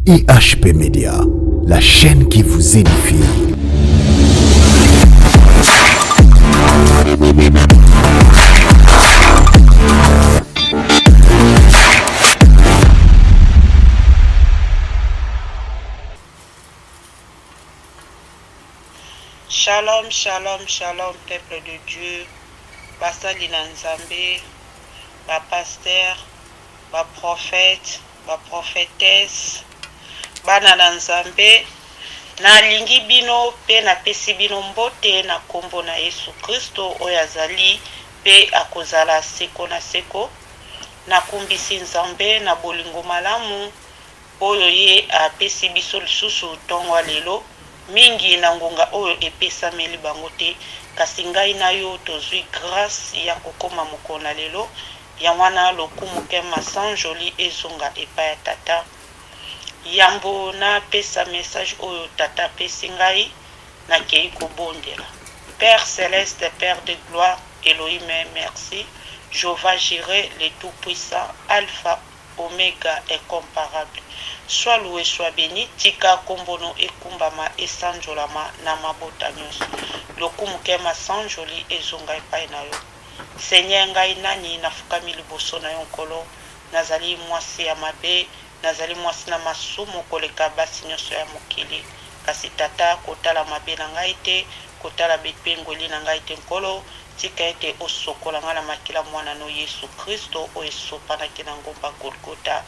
IHP Média, la chaîne qui vous édifie. Shalom, shalom, shalom, peuple de Dieu. Basali na Nzambe, ba pasteur, ba prophète, ba prophétesse, bana na Nzambe. Na lingi bino pe na pesi bino mbote na kombo na Yesu Kristo oyo azali pe akozala seko na seko. Na kumbisi Nzambe na bolingo malamu oyo ye apesi biso lisusu tongo lelo. Mingi na ngonga oyo epesameli bango te, kasi ngai na yo tozwi grâce ya kokoma mokona lelo ya wana lokumu kema sans joli ezonga epai ya tata. Yambo na pesa message oyo tata pesi ngai na kei kobondela. Père céleste, Père de gloire, Elohim, merci. Jéhovah Jireh, le tout-puissant, Alpha, Oméga, incomparable. Sois loué, sois béni. Tika kombono ekumbama esanjolama na mabota nyonso. Lokumu kema sanjoli ezonga epai na yo. Seigneur ngai nani nafukami liboso na yo nkolo. Nazali mwasi ya mabe, nazali mwasi na masumu koleka basi nyonso ya mokili. Kasi tata kotala mabe na ngai te, kotala bepengoli na ngai te nkolo. Tika ete osokola nga na makila mwana no Yesu Kristo o esopanaki na ngomba Golgotha.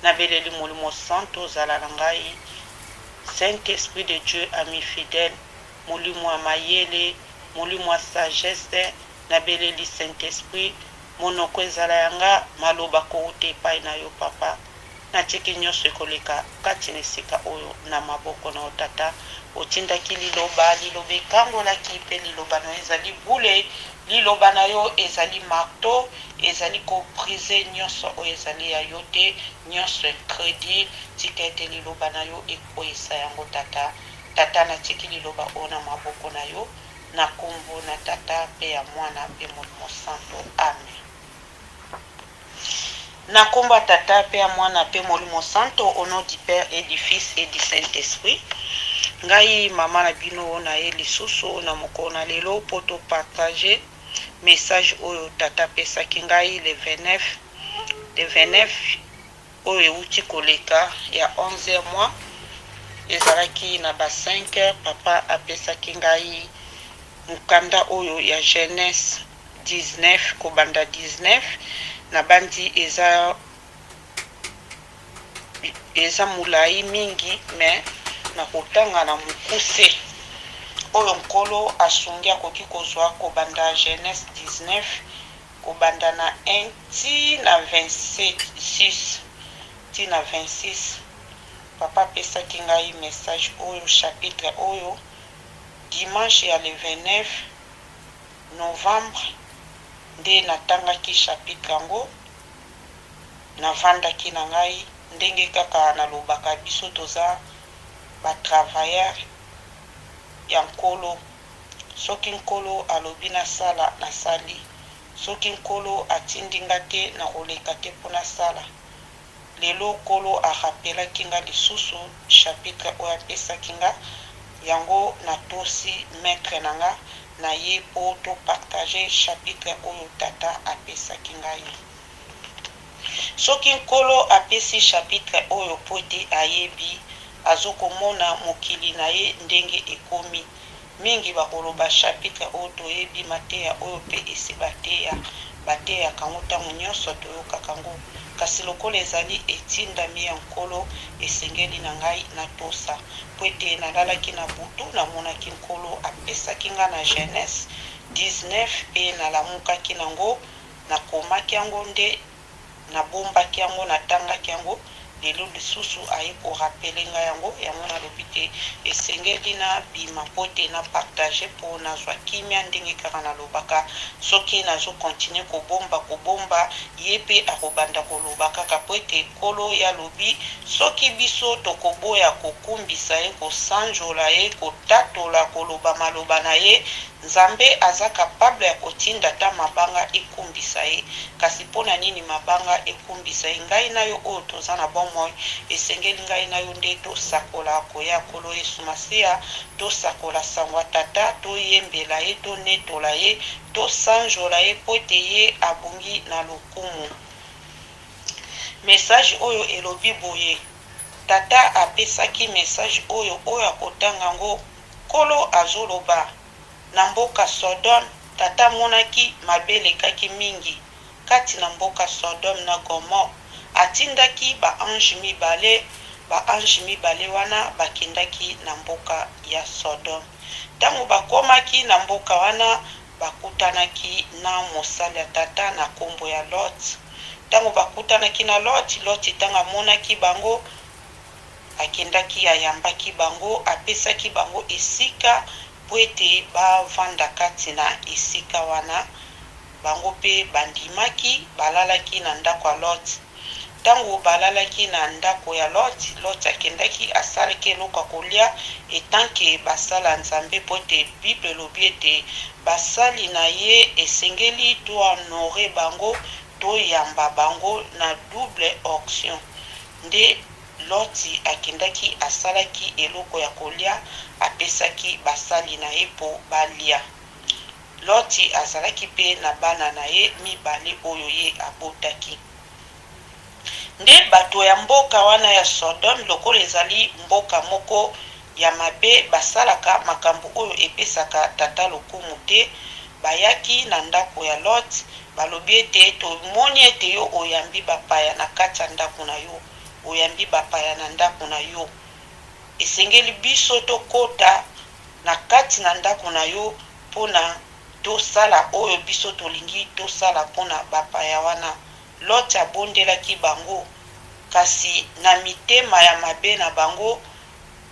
Na beleli molimo santo zala na ngai. Saint-Esprit de Dieu, ami fidèle, molimo ya mayele, molimo ya sagesse, na beleli Saint-Esprit, monoko ezala yanga maloba kouta epai na yo papa. Na tiki nyonso ekoleka kati na esika oyo na maboko na otata. Otindaki liloba, liloba ekangolaki pe liloba na yo ezali bule, liloba na yo ezali marteau, ezali koprise nyonso oyo ezali ya yo te, nyonso crédit, tika ete liloba na yo ekoyesa yango tata. Tata na tiki liloba oyo na maboko na yo, na kombo na tata pe ya mwana pe molimo santo. Amen. Na komba tata pe ya mwana pe molimo santo au nom du Père et du Fils et du Saint-Esprit. Ngai mama na bino na ye lisusu na mokona lelo poto partager message oyo tata pesaki ngai le 29 oyo euti koleka ya 11 mois ezalaki na ba 5 heures. Papa apesaki ngai mukanda oyo ya Genèse 19 kobanda 19 na bandi eza mulai mingi mais na kotanga na mukuse oyo nkolo asungi akoki kozwa kobanda Genèse 19 kobanda na 1 ti na 26 ti na 26. Papa pesaki ngai message oyo chapitre oyo dimanche ya le 29 novembre nde natangaki chapitre yango navandaki na ngai ndenge kaka nalobaka biso toza batravailleur ya nkolo. Soki nkolo alobi nasala nasali, soki nkolo atindi nga te na koleka te mpo nasala. Lelo nkolo arapelaki nga lisusu chapitre oyo apesaki nga yango natosi maître na nga na ye po topartage chapitre oyo tata apesaki ngai. Soki nkolo apesi chapitre oyo po ete ayebi azokomona mokili na ye ndenge ekomi. Mingi bakoloba chapitre oyo toyebi mateya oyo pe esi bateya kango ntango nyonso toyokaka ngo. Kasi lokola ezali etindami ya nkolo esengeli na ngai natosa po ete nalalaki na butu namonaki nkolo apesaki nga na Genèse 19 pe nalamukaki nango nakomaki yango nde nabombaki yango natangaki yango. Lelo lisusu aye korapele nga yango nalobi te esengeli na bima po te na partage po nazwa kimia ndenge kaka nalobaka. Soki nazokontinue kobomba ye pe akobanda koloba kaka po ete nkolo ya lobi soki biso tokoboya kokumbisa ye kosanjola ye kotatola koloba maloba na ye nzambe aza capable ya kotinda ta mabanga ekumbisa ye. Kasi mpona nini mabanga ekumbisa ye? Ngai na yo oyo toza na bomoi esengeli ngai na yo nde tosakola koya Nkolo Yesu Masiya, tosakola sango tata, toyembela ye, tonetola ye, tosanjola ye po ete ye abungi na lokumu. Message oyo elobi boye, tata apesaki message oyo akotanga ngo Nkolo azoloba na mboka Sodome. Tata monaki mabe elekaki mingi kati na mboka Sodome na Gomor. Atindaki ba ange mibale wana bakendaki na mboka ya Sodome. Ntango bakomaki na mboka wana bakutanaki na mosali ya tata na kombo ya Lot. Ntango bakutanaki na Lot ntango amonaki bango akendaki ayambaki bango, apesaki bango esika po ete bavanda kati na esika wana. Bango pe bandimaki balalaki na ndako ya Lot. Ntango balalaki na ndako ya Lot akendaki asalaki eloko kolia etanke basala nzambe po ete Bible elobi ete basali na ye esengeli to honore bango to yamba bango na double onction. Nde Loti akendaki asalaki eloko ya kolia apesaki basali na ye po balia. Loti azalaki pe na bana na ye mibale oyo ye abotaki. Nde bato ya mboka wana ya Sodome lokola ezali mboka moko ya mabe basalaka makambo oyo epesaka tata lokumu te, bayaki na ndako ya Lot balobi ete tomoni ete yo oyambi bapaya na kati ya ndako na yo, oyambi bapaya na ndako na yo, esengeli biso tokota na kati na ndako na yo mpona tosala oyo biso tolingi tosala mpona bapaya wana. Lot abondelaki bango, kasi na mitema ya mabe na bango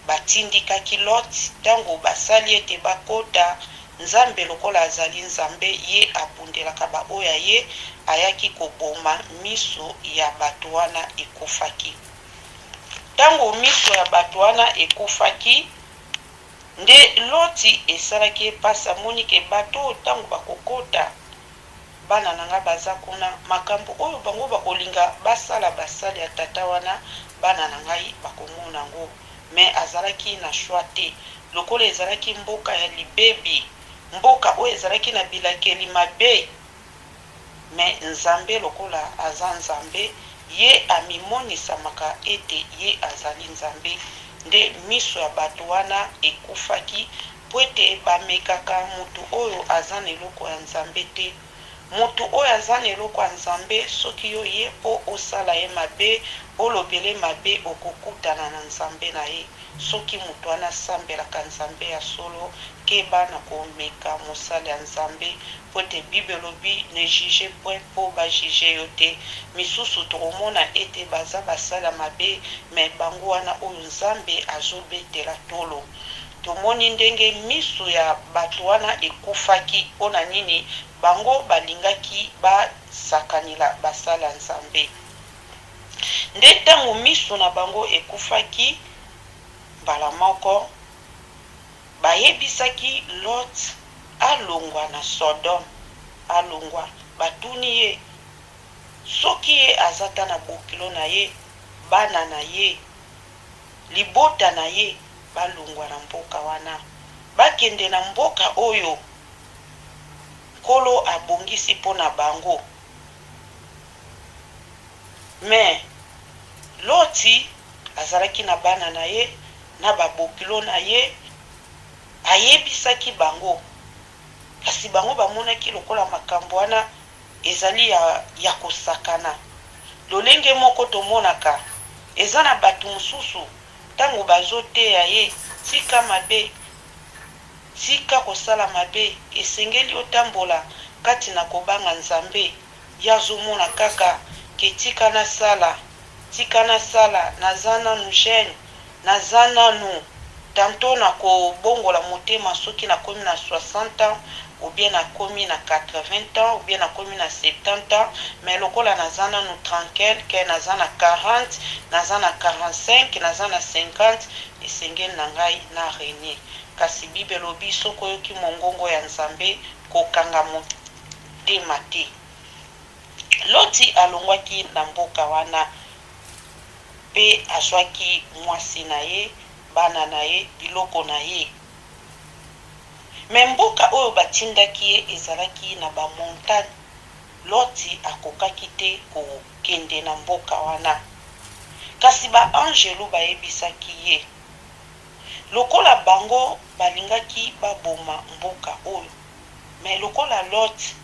batindikaki Lot. Ntango basali ete bakota, nzambe lokola azali nzambe ye abundelaka baoya ye, ayaki koboma miso ya bato wana ekufaki. Ntango miso ya bato wana ekufaki, nde Loti esalaki epasa monike bato ntango bakokota bana nanga baza kuna, makambo oyo bango bakolinga basala basali ya tata wana bana na ngai bakomona ngo. Me azalaki na shwa te, lokola ezalaki mboka ya libebi, mboka oyo ezalaki na bilakeli mabe. Me nzambe lokola aza nzambe, ye amimonisamaka ete ye azali nzambe. Nde miso ya bato wana ekufaki po ete bamekaka mutu oyo aza na eloko ya nzambe te. Mutu oyo aza na eloko ya nzambe, soki yo ye po osala ye mabe, olobele mabe, okokutana na nzambe na ye. Soki mutu wana asambelaka nzambe ya solo, keba na komeka mosala ya nzambe po ete Bible elobi ne juge point po bajuge yo te. Misusu tokomona ete baza basala mabe, me bango wana oyo nzambe azobetela tolo. Tomoni ndenge miso ya bato wana ekufaki mpona nini? Bango balingaki basakanila basala nzambe. Nde ntango miso na bango ekufaki, mbala moko bayebisaki Lot alongwa na Sodome, alongwa. Batuni ye soki ye azata na bokilo na ye, bana na ye, libota na ye, balongwa na mboka wana, bakende na mboka oyo Nkolo abongisi mpona bango. Me Loti azalaki na bana na ye na babokilo na ye, ayebisaki bango, kasi bango bamonaki lokola makambo wana ezali ya kosakana. Lolenge moko tomonaka eza na bato mosusu ntango bazoteya ye, tika mabe, tika kosala mabe, esengeli otambola kati na kobanga nzambe. Yazomona kaka ke tika na sala, naza nanu jeune, naza nanu tanto na kobongola motema soki nakomi na 60 ans, ou bien nakomi na 80 ans ou bien nakomi na 70 ans, mais lokola naza nanu tranquille ke naza na 40, naza na 45, naza na 50, esengeli na ngai na renie. Kasi Bible elobi soki oyoki mongongo ya Nzambe kokanga motema te. Loti alongwaki na mboka wana pe azwaki mwasi na ye, bana na ye, biloko na ye. Me mboka oyo batindaki ye ezalaki na bamontagne. Loti akokaki te kokende na mboka wana. Kasi baangelu bayebisaki ye. Lokola bango balingaki baboma mboka oyo. Me lokola Loti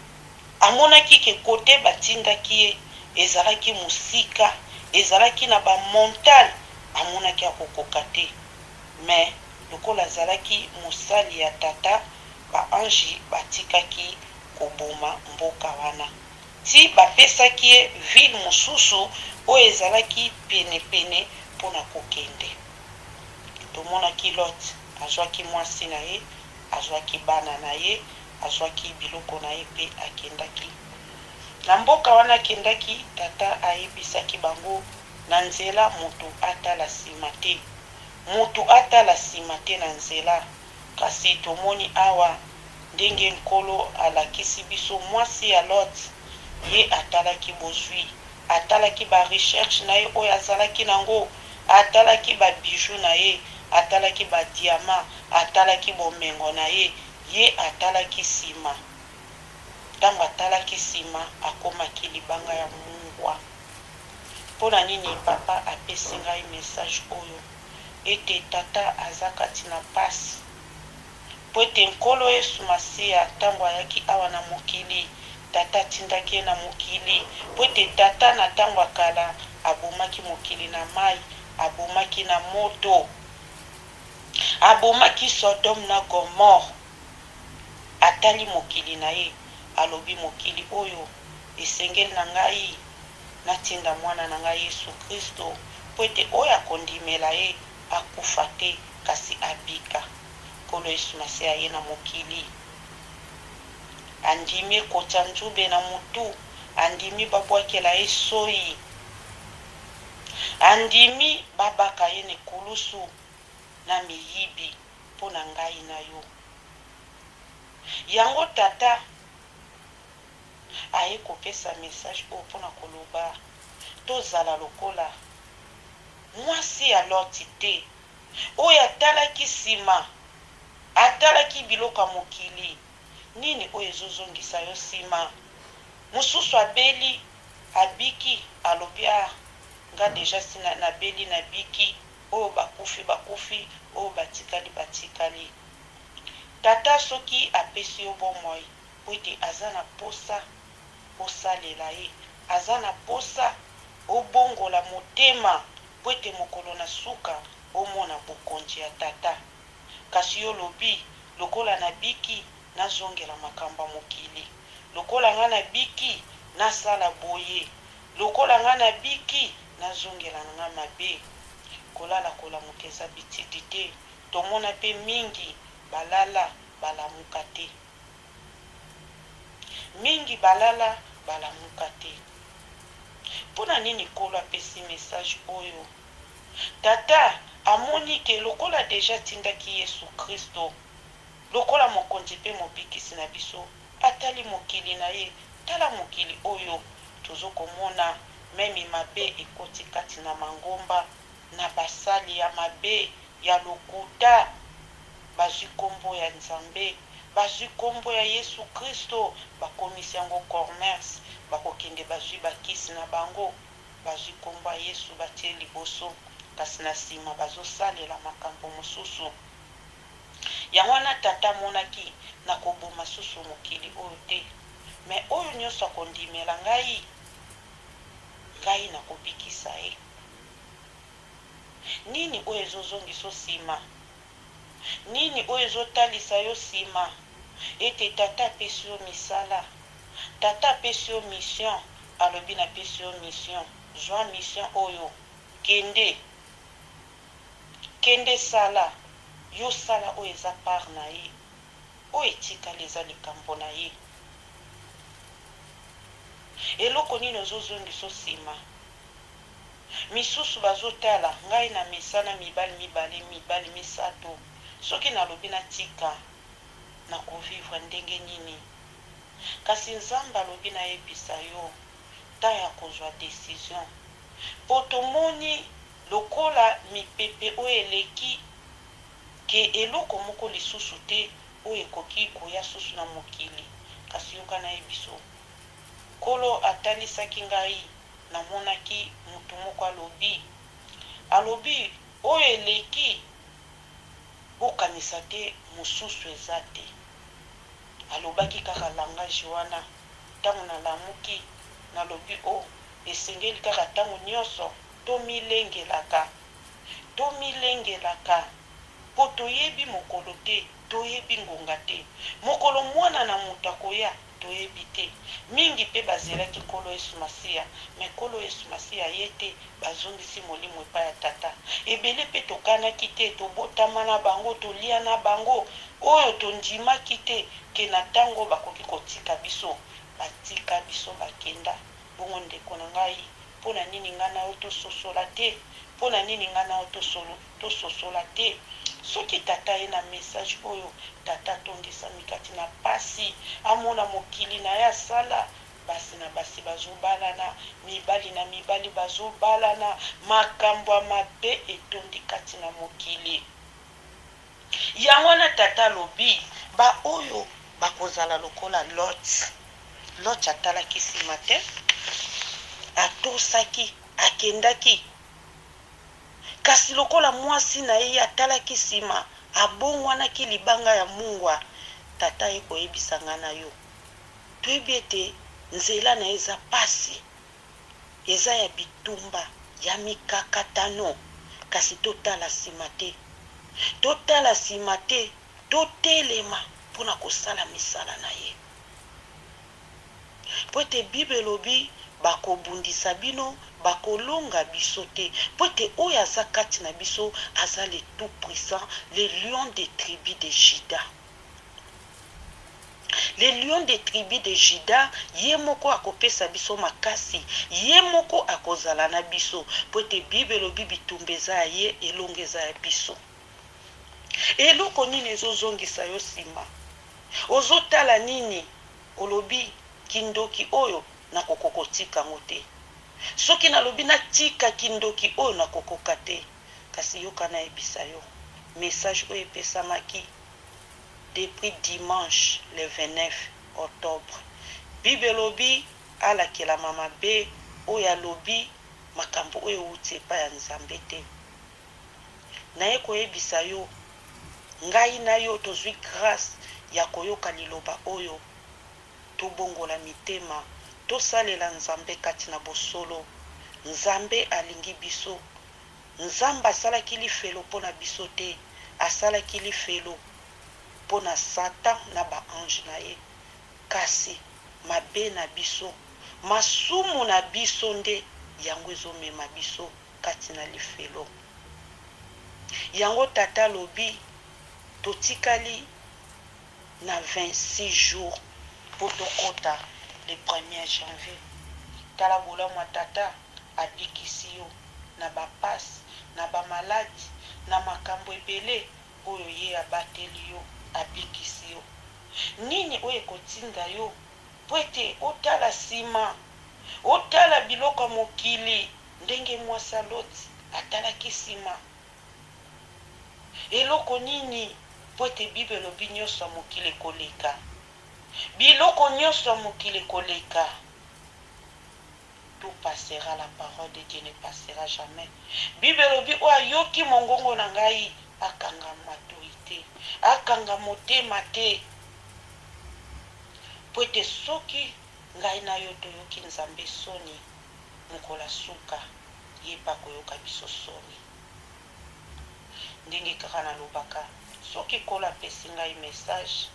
amonaki ke kote batindaki ye ezalaki musika, ezalaki na bamontagne, amonaki akokoka te. Me lokola azalaki mosali ya tata, baanji batikaki koboma mboka wana. Ti bapesaki ye ville mosusu oyo ezalaki pene mpona kokende. Tomonaki Lot azwaki mwasi na ye, azwaki bana na ye, azwaki biloko na ye pe akendaki. Na mboka wana akendaki, tata ayebisaki bango na nzela moto atala nsima te. Moto atala nsima te na nzela. Kasi tomoni awa ndenge nkolo alakisi biso mwasi ya Lot, ye atalaki bozwi, atalaki ba recherche na ye oyo azalaki nango, atalaki ba bijou na ye, atalaki ba diamant, atalaki bomengo na ye, ye atalaki nsima. Ntango atalaki nsima akomaki libanga ya mungwa. Mpona nini papa apesi ngai message oyo? Ete tata aza kati na pasi. Po ete nkolo Yesu Masiya ntango ayaki awa na mokili, tata atindaki ye na mokili. Po ete tata na ntango akala abomaki mokili na mai, abomaki na moto, abomaki Sodome na Gomore. Atali mokili na ye, alobi mokili oyo esengeli na ngai natinda mwana na ngai Yesu Kristo, po ete oyo akondimela ye akufa te kasi abika. Nkolo Yesu Masiya ye na mokili andimi ekota nzube na mutu, andimi babwakela ye soyi, andimi babaka ye na ekulusu na miyibi mpona ngai na yo. Yango tata aye kopesa message oyo mpona koloba tozala lokola mwasi ya Loti te, oyo atalaki nsima, atalaki biloko ya mokili. Nini oyo ezozongisa yo nsima? Mosusu abeli abiki, alobi nga deja sina nabeli nabiki, oyo bakufi, oyo batikali. Tata soki apesi yo bomoi, po ete aza na posa osalela ye, aza na posa obongola motema, po ete mokolo na suka omona bokonzi ya tata. Kasi yo lobi lokola nabiki nazongela makambo mokili, lokola nga nabiki nasala boye, lokola nga nabiki nazongela nga mabe. Kolala kolamuka eza bitidi te. Tomona pe mingi balala balamuka te. Mingi balala balamuka te. Mpona nini kolo apesi message oyo? Tata amoni ke lokola deja tindaki Yesu Kristo, lokola mokonzi pe mobikisi na biso, atali mokili na ye. Tala mokili oyo tozokomona memi mabe ekoti kati na mangomba, na basali ya mabe ya lokuta bazwi kombo ya Nzambe, bazwi kombo ya Yesu Kristo, bakomisi yango commerce, bakokende bazwi bakisi na bango, bazwi kombo ya Yesu batie liboso, kasi na nsima bazosalela makambo mosusu. Yango wana tata monaki na koboma susu mokili oyo te, me oyo nyonso akondimela ngai nakobikisa ye. Nini oyo ezozongisa nsima? Nini oyo ezotalisa yo nsima? Ete tata apesi yo misala, tata apesi yo mission, alobi napesi yo mission, zwa mission oyo, kende sala, yo sala oyo eza part na ye. oyo etikali eza likambo na ye. Eloko nini ozozongisa nsima? Misusu bazotala ngai na misana mibali misato, soki nalobi natika na kovivre ndenge nini? Kasi Nzambe alobi nayebisa yo ta ya kozwa décision. Po tomoni lokola mipepe oyo eleki ke eloko moko lisusu te oyo ekoki koya susu na mokili. Kasi yoka nayebiso Nkolo atalisaki ngai, namonaki mutu moko alobi oyo eleki okanisa te mosusu eza te. Alobaki kaka langage wana. Ntango nalamuki nalobi esengeli kaka ntango nyonso tomilengelaka po toyebi mokolo te, toyebi ngonga te. Mokolo mwana na moto akoya toyebi te. Mingi mpe bazelaki Nkolo Yesu Masiya, me Nkolo Yesu Masiya ye te, bazongisi molimo epai ya Tata. Ebele mpe tokanaki te, tobotama na bango, tolia na bango, oyo tondimaki te ke na ntango bakoki kotika biso, batika biso bakenda. Bongo ndeko na ngai, mpo na nini ngai na yo tososola te? Mpo na nini ngai na yo tososola te? Soki Tata ye na message oyo, Tata tongisa mikati na pasi, amona mokili na ye asala, basi na basi bazobalana, mibali na mibali bazobalana, makambo ya mabe etondi kati na mokili. Yango na Tata lobi ba oyo bakozala lokola Lot atalaki nsima te, atosaki, akendaki. Kasi lokola mwasi na ye atalaki nsima, abongwanaki libanga ya mungwa, Tata ye koyebisa nga na yo. Toyebi ete nzela na eza pasi, eza ya bitumba, ya mikakatano. Kasi totala nsima te, totelema mpona kosala misala na ye. Po ete Bible elobi bakobundisa bino, bakolonga biso te. Po ete oyo aza kati na biso aza le tout puissant, le lion des tribus de Juda. Le lion des tribus de Juda, ye moko akopesa biso makasi, ye moko akozala na biso. Po ete Bible elobi bitumba eza ya ye, elonga eza ya biso. Eloko nini ezozongisa yo nsima? Ozotala nini? Olobi kindoki oyo nakokotika ngo te. Soki nalobi natika kindoki oyo nakokoka te. Kasi yoka nayebisa yo message oyo epesamaki depuis dimanche le 29 octobre. Bible elobi alakelama mabe oyo alobi makambo oyo euti epai ya Nzambe te. Naye koyebisa yo ngai na yo tozwi grâce ya koyoka liloba oyo, tobongola mitema, tosalela Nzambe kati na bosolo. Nzambe alingi biso. Nzambe asalaki lifelo mpona biso te, asalaki lifelo mpona Satan na baange na ye. Kasi mabe na biso, masumu na biso nde yango ezomema biso kati na lifelo. Yango Tata lobi totikali na 26 jours po tokota le 1er janvier. Tala bolamu ya Tata abikisi yo na bapasi, na bamaladi, na makambo ebele oyo ye abateli yo, abikisi yo. Nini oyo ekotinda yo po ete otala nsima, otala biloko mokili ndenge mwasi Loti atalaki nsima? Eloko nini? Po ete Bible elobi nyonso ya mokili ekoleka, biloko nyonso ya mokili ekoleka. Tout passera, la parole de Dieu ne passera jamais. Bible elobi oyo ayoki mongongo na ngai akanga matoi te, akanga motema te. Po ete soki ngai na yo toyoki Nzambe soni, mokola suka ye pa koyoka biso soni. Ndenge kaka nalobaka, soki Nkolo apesi ngai message,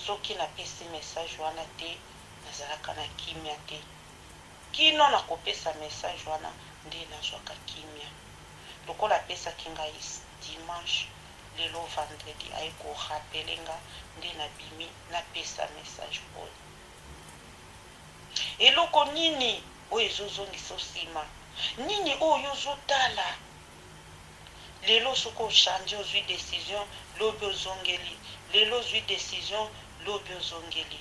soki napesi message wana te, nazalaka na kimia te. Kino nakopesa message wana nde nazwaka kimia. Lokola apesaki ngai dimanche lelo vendredi aye korapelenga nde nabimi napesa message oyo. Eloko nini oyo ezozongisa nsima, nini oyo ozotala lelo soki ochange ozwi décision lobi ozongeli, lelo ozwi décision lobi ozongeli.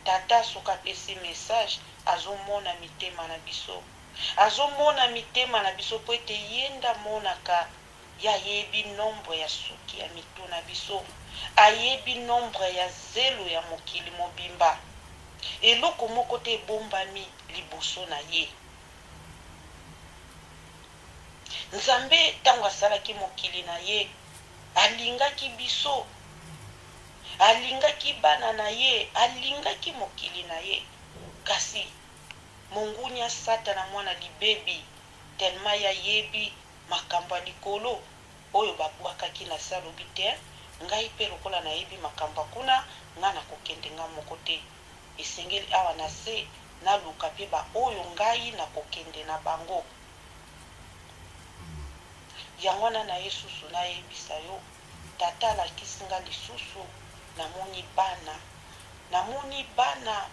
Tata soki apesi message azomona mitema na biso, azomona mitema na biso po ete ye nde amonaka, ye ayebi nombre ya suki ya mitu na biso, ayebi nombre ya zelo ya mokili mobimba. Eloko moko te ebombami liboso na ye. Nzambe ntango asalaki mokili na ye alingaki biso, alingaki bana na ye, alingaki mokili na ye. Kasi mongunya satana mwana libebi telema yayebi makambo ya likolo oyo babwakaki na se alobi te ngai mpe lokola nayebi makambo kuna nga nakokende nga moko te, esengeli awa na se naluka mpe baoyo ngai nakokende na bango. Yango wana na ye susu nayebisa yo, tata alakisi nga lisusu namoni bana, namoni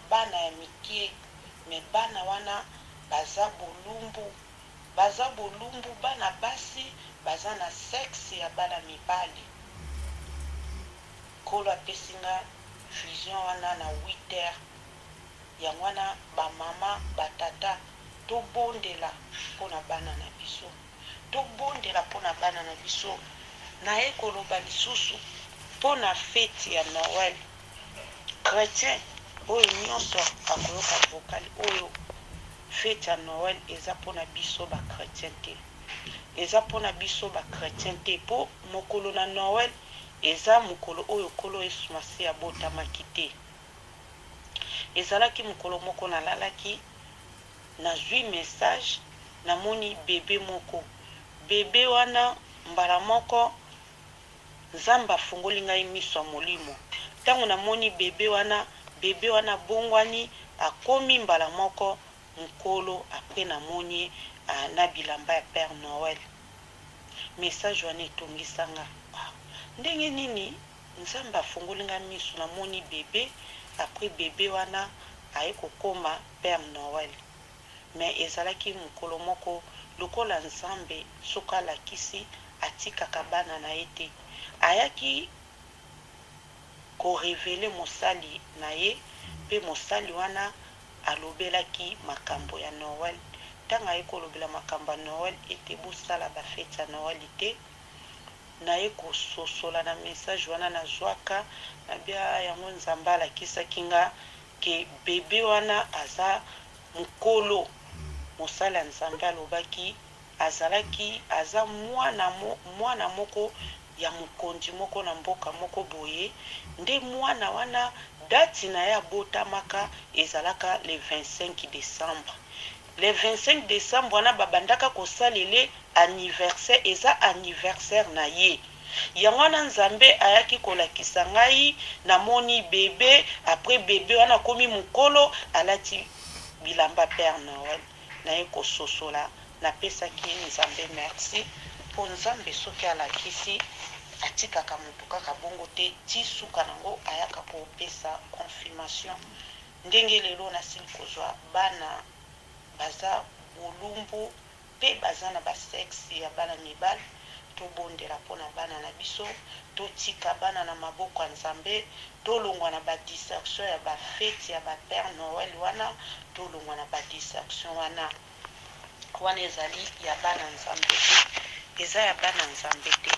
bana ya mikie, me bana wana baza bolumbu, bana basi baza na sexe ya bana mibali. Kolo apesi nga vision wana na 8h. Yango wana bamama batata tobondela mpona bana na biso, tobondela mpona bana na biso. Naye koloba lisusu mpona feti ya Noël. Chrétien oyo nyonso akoyoka vocal oyo, feti ya Noël eza mpona biso ba chrétien te, eza mpona biso ba chrétien te. Po mokolo na Noël eza mokolo oyo kolo Yesu Masi abotamaki te. Ezalaki mokolo moko nalalaki, nazwi message, namoni bebe moko, bebe wana mbala moko Nzambe afungoli ngai miso ya molimo. Ntango namoni bebe wana bongwani akomi mbala moko mokolo, apres namoni na bilamba ya Père Noël. Message wana etongisanga, ndenge nini Nzambe afungoli ngai miso namoni bebe, apres bebe wana aye kokoma Père Noël. Mais ezalaki mokolo moko lokola Nzambe soki alakisi atikaka bana na ye te, ayaki korevele mosali na ye, mpe mosali wana alobelaki makambo ya Noël. Ntango aye kolobela makambo ya Noël ete bosala bafete ya Noël te, naye kososola na message wana nazwaka nabia yango Nzambe alakisaki nga ke bebe wana aza mokolo. Mosali ya Nzambe alobaki aza mwana moko ya mokonzi moko na mboka moko boye, nde mwana wana dati na ye abotamaka ezalaka le 25 décembre. Le 25 décembre wana babandaka kosalele anniversaire, eza anniversaire na ye. Yango wana Nzambe ayaki kolakisa ngai, namoni bebe, après bebe wana komi mokolo alati bilamba Père Noël. Naye kososola napesaki Nzambe merci po Nzambe soki alakisi atikaka moto kaka bongo te, ti suka nango ayaka kopesa confirmation. Ndenge lelo nasili kozwa bana baza bolumbu mpe baza na basexe ya bana mibali, tobondela mpona bana na biso, totika bana na maboko ya Nzambe, tolongwa na badistraction ya bafeti ya bapère Noël wana, tolongwa na badistraction wana ezali ya bana Nzambe te, eza ya bana Nzambe te,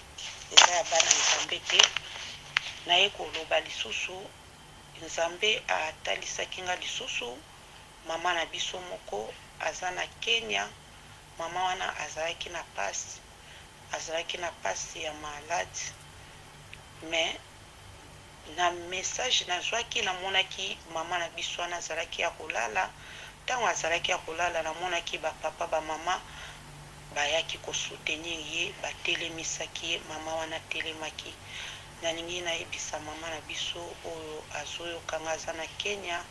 eza ya bana Nzambe te. Naye koloba lisusu, Nzambe atalisaki nga lisusu mama na biso moko aza na Kenya. Mama wana azalaki na pasi ya malade, mais na message nazwaki namonaki mama na biso wana azalaki ya kolala. Ntango azalaki ya kolala namonaki bapapa bamama bayaki kosoutenir ye, batelemisaki ye, mama wana telemaki. Naningi nayebisa mama na biso oyo azoyokanga aza na Kenya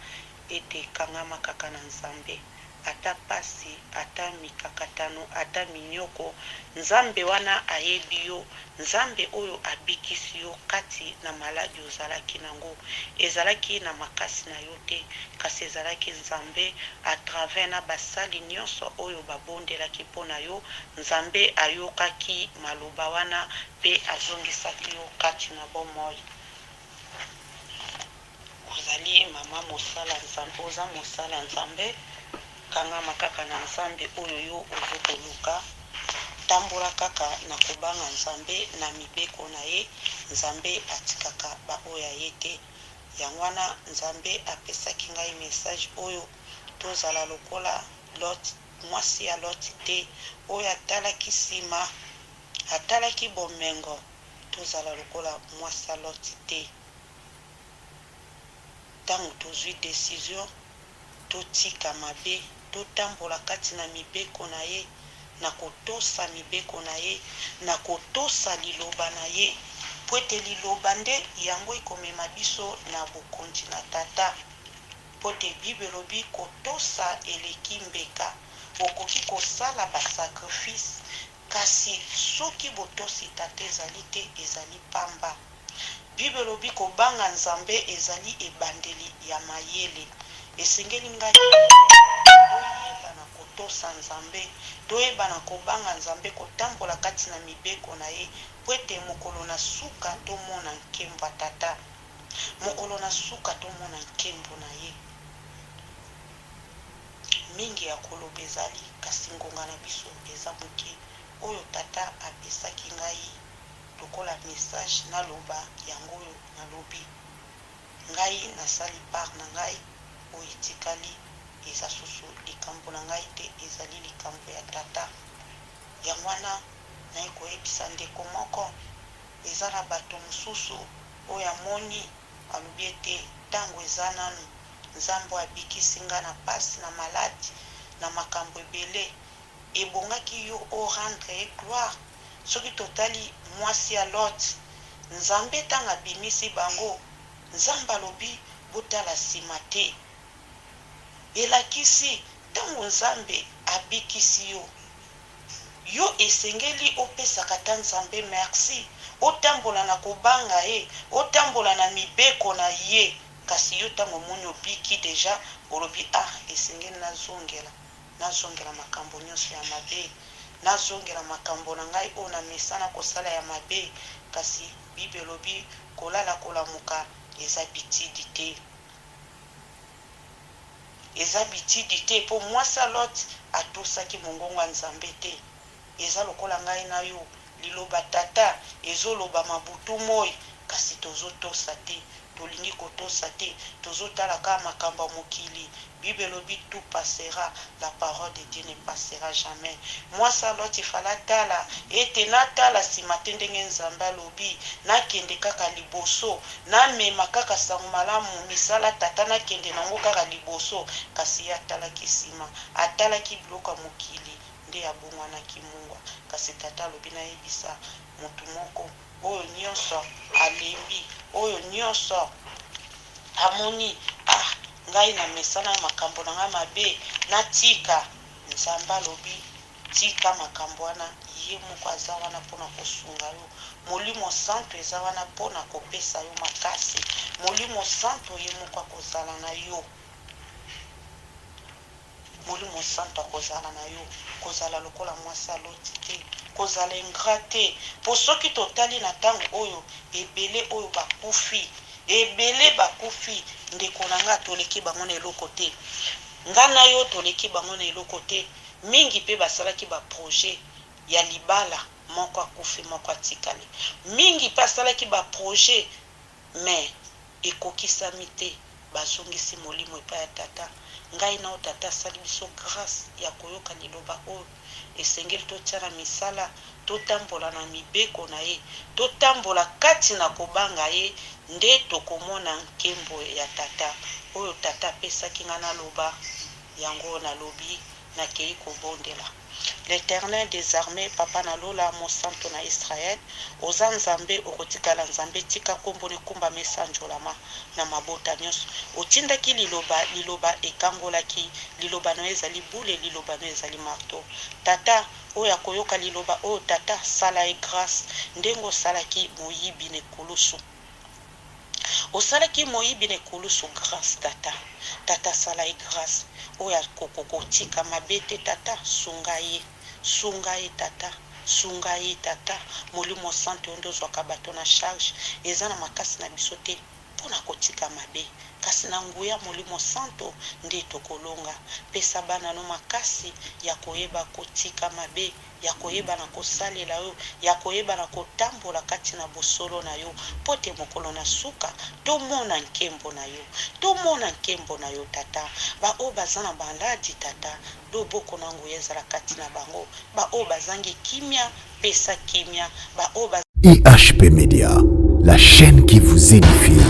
ete kangama kaka na Nzambe. ata pasi, ata mikakatano, ata minyoko, nzambe wana ayebi yo, nzambe oyo abikisi yo kati na maladi ozalaki nango. Ezalaki na makasi na yo te, kasi ezalaki nzambe a travers na basali nyonso oyo babondelaki mpo na yo, nzambe ayokaki maloba wana mpe azongisaki yo kati na bomoi. Ozali mama mosala nzambe, oza mosala nzambe, kangama kaka na nzambe oyo yo ozokoluka, tambola kaka na kobanga nzambe na mibeko na ye, nzambe atikaka baoyo ye te. Yango wana nzambe apesaki ngai message oyo tozala lokola Lot, mwasi ya Lot te, oyo atalaki nsima, atalaki bomengo, tozala lokola mwasi ya Lot te. Ntango tozwi décision totika mabe, totambola kati na mibeko na ye, na kotosa mibeko na ye, na kotosa liloba na ye, po ete liloba nde yango ekomema biso na bokonzi na tata. Po te Bible elobi kotosa eleki mbeka, okoki kosala basakrifise, kasi soki botosi tata ezali te, ezali pamba. Bible elobi kobanga nzambe ezali ebandeli ya mayele. Esengeli ngai toyeba na kotosa nzambe, toyeba na kobanga nzambe, kotambola kati na mibeko na ye, po ete mokolo na suka tomona nkembo ya tata, mokolo na suka tomona nkembo na ye. Mingi ya koloba ezali, kasi ngonga na biso eza moke. Oyo tata apesaki ngai lokola message naloba yango oyo nalobi. Ngai nasali part na ngai oyo etikali, eza susu likambo na ngai te, ezali likambo ya tata. Yango wana naye koyebisa ndeko moko, eza na bato mosusu oyo amoni alobi ete ntango eza nanu nzambe abikisi nga na pasi na maladi na makambo ebele, ebongaki yo o rendre ye gloire. Soki totali mwasi ya Lot, nzambe ntango abimisi bango, nzambe alobi botala nsima te. Elakisi ntango nzambe abikisi yo, yo esengeli opesaka ta nzambe merci, otambola na kobanga ye, otambola na mibeko na ye. Kasi yo ntango moni obiki deja olobi esengeli nazongela makambo nyonso ya mabe, nazongela makambo na ngai oyo na mesana kosala ya mabe. Kasi Bible elobi kolala kolamuka eza bitidi te, eza bitidi te. Po mwasi Lot atosaki mongongo ya nzambe te. Eza lokola ngai na yo, liloba tata ezoloba mabutu moi, kasi tozotosa te, tolingi kotosa te, tozotala kaka makambo ya mokili. Bible elobi tout passera, la parole de Dieu ne passera jamais. Mwasi Lot ifala tala ete natala nsima te ndenge nzambe alobi, nakende kaka liboso, namema kaka sango malamu misala tata, nakende nango kaka liboso. Kasi ye atalaki nsima, atalaki biloko ya mokili, nde abongwanaki mungwa. Kasi tata alobi nayebisa motu moko oyo nyonso alembi, oyo nyonso amoni ngai na mesana makambo na ngai mabe, natika. Nzambe alobi tika makambo wana, ye moko aza wana mpona kosunga yo. Molimo santo eza wana mpona kopesa yo makasi. Molimo santo ye moko akozala na yo, molimo santo akozala na yo. Kozala lokola mwasi Lot te, kozala ingrat te. Po soki totali na ntango oyo ebele oyo bakufi, ebele bakufi, ndeko na nga toleki bango na eloko te, nga na yo toleki bango na eloko te. Mingi mpe basalaki baprojet ya libala, moko akufi moko atikali. Mingi mpe asalaki baprojet me ekokisami te, bazongisi molimo epai ya tata. Ngai na tata asali biso grâce ya koyoka liloba oyo. Esengeli totia na misala, totambola na mibeko na ye, totambola kati na kobanga ye, nde tokomona nkembo ya tata oyo tata apesaki nga naloba yango nalobi nakei kobondela. L'Éternel des armées, papa na lola mosanto na Israël, oza nzambe okotikala nzambe tika kombo ne kumba mesanjolama na mabota nyonso. Otindaki liloba ekangolaki, liloba no ezali bule, liloba no ezali marteau. Tata oyo akoyoka liloba oyo tata sala e grâce ndenge osalaki moyibi ne kulusu. Osalaki moyibi ne kulusu grâce tata. Tata sala e grâce oyo akokotika mabete tata sunga ye tata. Sunga ye tata molimo santo ondo zwaka bato na charge eza na makasi na biso te mpona kotika mabe kasi na nguya molimo santo nde tokolonga. Pesa bana no makasi ya koyeba kotika mabe, ya koyeba na kosalela yo, ya koyeba na kotambola kati na bosolo na yo po te mokolo na suka tomona nkembo na yo, tomona nkembo na yo tata. Baoyo baza na baladi tata loboko na nguya ezala kati na bango, baoyo bazangi kimia pesa kimia, baoyo IHP Média, la chaîne qui vous édifie.